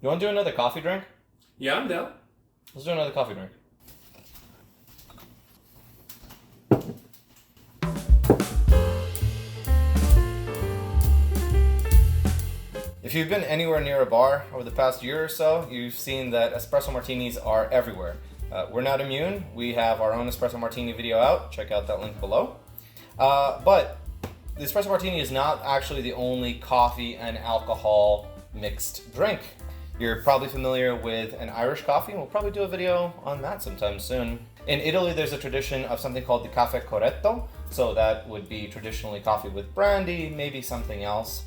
You want to do another coffee drink? Yeah, I'm down. Let's do another coffee drink. If you've been anywhere near a bar over the past year or so, you've seen that espresso martinis are everywhere. We're not immune. We have our own espresso martini video out. Check out that link below. But the espresso martini is not actually the only coffee and alcohol mixed drink. You're probably familiar with an Irish coffee, and we'll probably do a video on that sometime soon. In Italy, there's a tradition of something called the caffè corretto, so that would be traditionally coffee with brandy, maybe something else.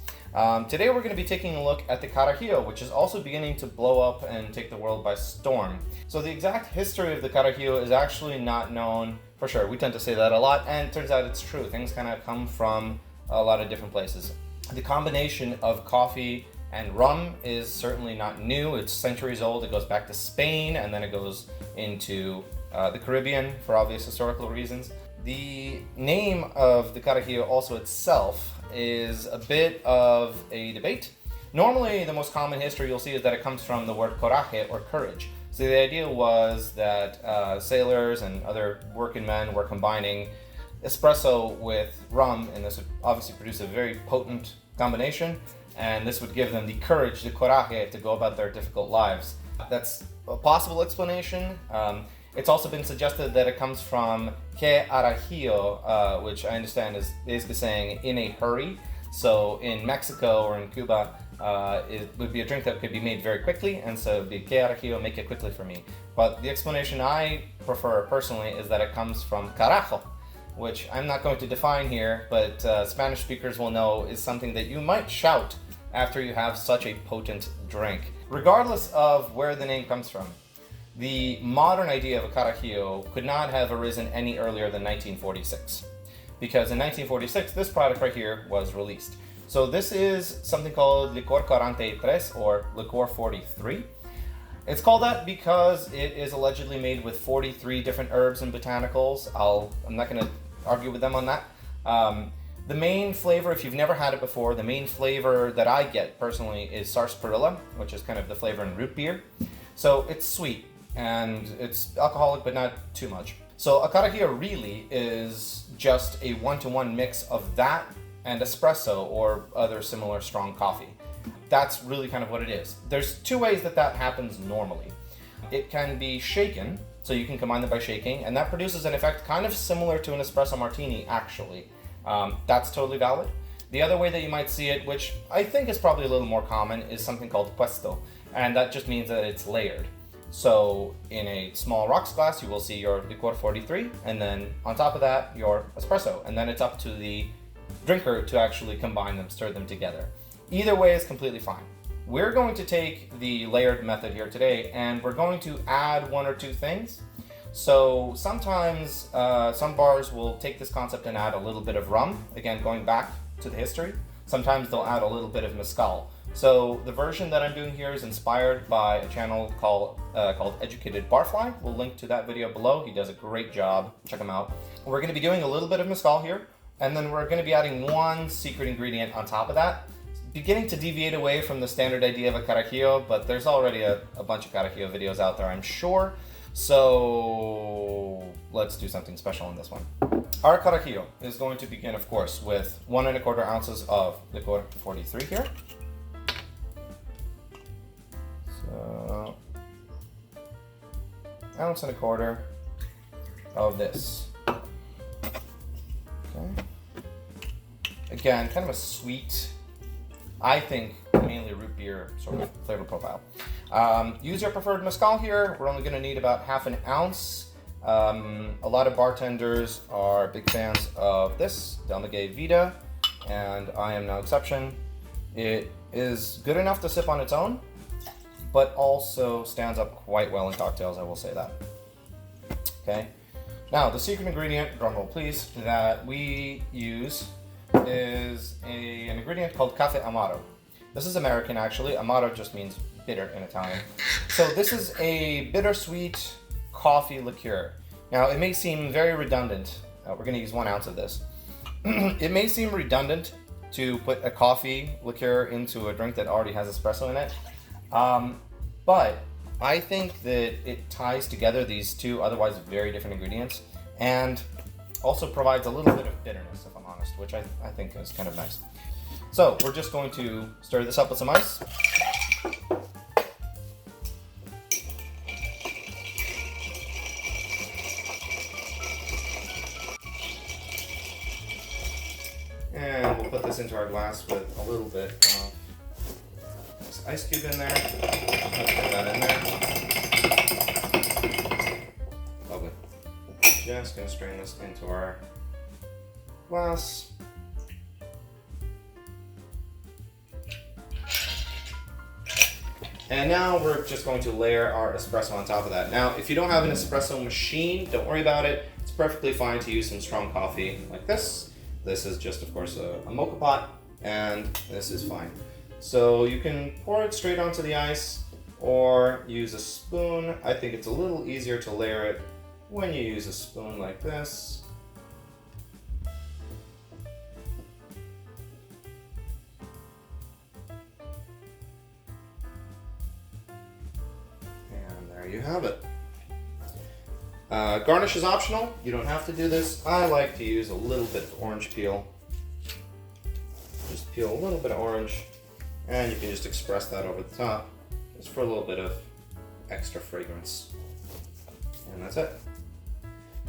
Today we're going to be taking a look at the Carajillo, which is also beginning to blow up and take the world by storm. So the exact history of the Carajillo is actually not known for sure. We tend to say that a lot, and it turns out it's true. Things kind of come from a lot of different places. The combination of coffee and rum is certainly not new. It's centuries old. It goes back to Spain, and then it goes into the Caribbean for obvious historical reasons. The name of the Carajillo also itself is a bit of a debate. Normally, the most common history you'll see is that it comes from the word coraje, or courage. So the idea was that sailors and other working men were combining espresso with rum, and this would obviously produce a very potent combination, and this would give them the courage, the coraje, to go about their difficult lives. That's a possible explanation. It's also been suggested that it comes from Carajillo, which I understand is basically saying in a hurry. So in Mexico or in Cuba, it would be a drink that could be made very quickly, and so it would be Carajillo, make it quickly for me. But the explanation I prefer personally is that it comes from carajo, which I'm not going to define here, but Spanish speakers will know is something that you might shout after you have such a potent drink. Regardless of where the name comes from, the modern idea of a Carajillo could not have arisen any earlier than 1946. Because in 1946, this product right here was released. So this is something called Licor 43, or Licor 43. It's called that because it is allegedly made with 43 different herbs and botanicals. I'm not going to argue with them on that. The main flavor, if you've never had it before, the main flavor that I get personally is sarsaparilla, which is kind of the flavor in root beer. So it's sweet and it's alcoholic, but not too much. So a Carajillo really is just a one-to-one mix of that and espresso or other similar strong coffee. That's really kind of what it is. There's two ways that happens normally. It can be shaken, so you can combine them by shaking, and that produces an effect kind of similar to an espresso martini, actually. That's totally valid. The other way that you might see it, which I think is probably a little more common, is something called puesto, and that just means that it's layered. So in a small rocks glass, you will see your Licor 43, and then on top of that, your espresso, and then it's up to the drinker to actually combine them, stir them together. Either way is completely fine. We're going to take the layered method here today, and we're going to add one or two things. So sometimes some bars will take this concept and add a little bit of rum, again going back to the history. Sometimes they'll add a little bit of mezcal. So the version that I'm doing here is inspired by a channel called Educated Barfly. We'll link to that video below. He does a great job. Check him out. We're going to be doing a little bit of mezcal here, and then we're going to be adding one secret ingredient on top of that, beginning to deviate away from the standard idea of a Carajillo, but there's already a bunch of Carajillo videos out there, I'm sure. So let's do something special on this one. Our Carajillo is going to begin, of course, with 1 1/4 ounces of Licor 43 here. So, 1 1/4 ounce of this. Okay. Again, kind of a sweet, I think mainly root beer sort of flavor profile. Use your preferred mezcal here. We're only going to need about 1/2 ounce. A lot of bartenders are big fans of this, Del Maguey Vida, and I am no exception. It is good enough to sip on its own, but also stands up quite well in cocktails, I will say that. Okay. Now, the secret ingredient, drumroll please, that we use is an ingredient called Caffe Amaro. This is American, actually. Amaro just means bitter in Italian. So this is a bittersweet coffee liqueur. Now, it may seem very redundant. We're going to use 1 ounce of this. It may seem redundant to put a coffee liqueur into a drink that already has espresso in it. But I think that it ties together these two otherwise very different ingredients and also provides a little bit of bitterness, if I'm honest, which I think is kind of nice. So we're just going to stir this up with some ice. And we'll put this into our glass with a little bit of this ice cube in there. Let's put that in there. Lovely. Just gonna strain this into our glass. And now we're just going to layer our espresso on top of that. Now, if you don't have an espresso machine, don't worry about it. It's perfectly fine to use some strong coffee like this. This is just, of course, a mocha pot, and this is fine. So you can pour it straight onto the ice or use a spoon. I think it's a little easier to layer it when you use a spoon like this. And there you have it. Garnish is optional. You don't have to do this. I like to use a little bit of orange peel. Just peel a little bit of orange, and you can just express that over the top, just for a little bit of extra fragrance. And that's it.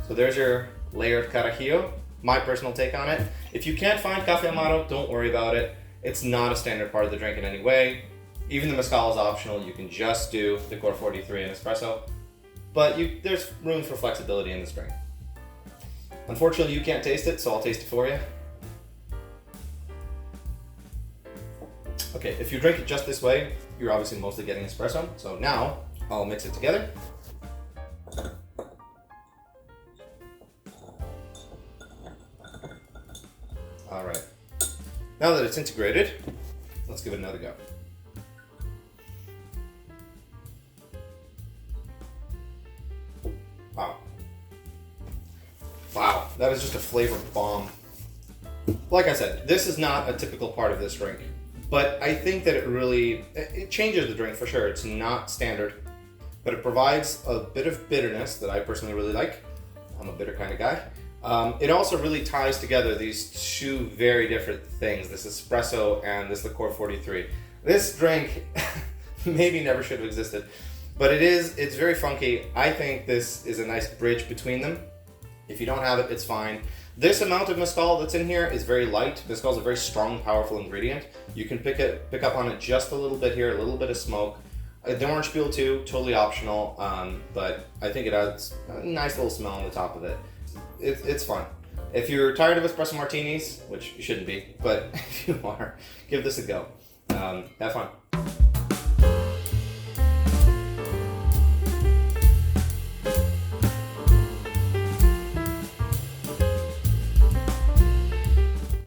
So there's your layered Carajillo, my personal take on it. If you can't find Caffe Amaro, don't worry about it. It's not a standard part of the drink in any way. Even the mezcal is optional. You can just do Licor 43 and espresso. But there's room for flexibility in this drink. Unfortunately, you can't taste it, so I'll taste it for you. Okay, if you drink it just this way, you're obviously mostly getting espresso. So now, I'll mix it together. All right. Now that it's integrated, let's give it another go. Wow. Wow, that is just a flavor bomb. Like I said, this is not a typical part of this drink, but I think that it changes the drink for sure. It's not standard, but it provides a bit of bitterness that I personally really like. I'm a bitter kind of guy. It also really ties together these two very different things, this espresso and this Licor 43. This drink maybe never should have existed. But it's very funky. I think this is a nice bridge between them. If you don't have it, it's fine. This amount of mezcal that's in here is very light. Mezcal is a very strong, powerful ingredient. You can pick up on it just a little bit here, a little bit of smoke. The orange peel too, totally optional, but I think it adds a nice little smell on the top of it. It's fun. If you're tired of espresso martinis, which you shouldn't be, but if you are, give this a go. Have fun.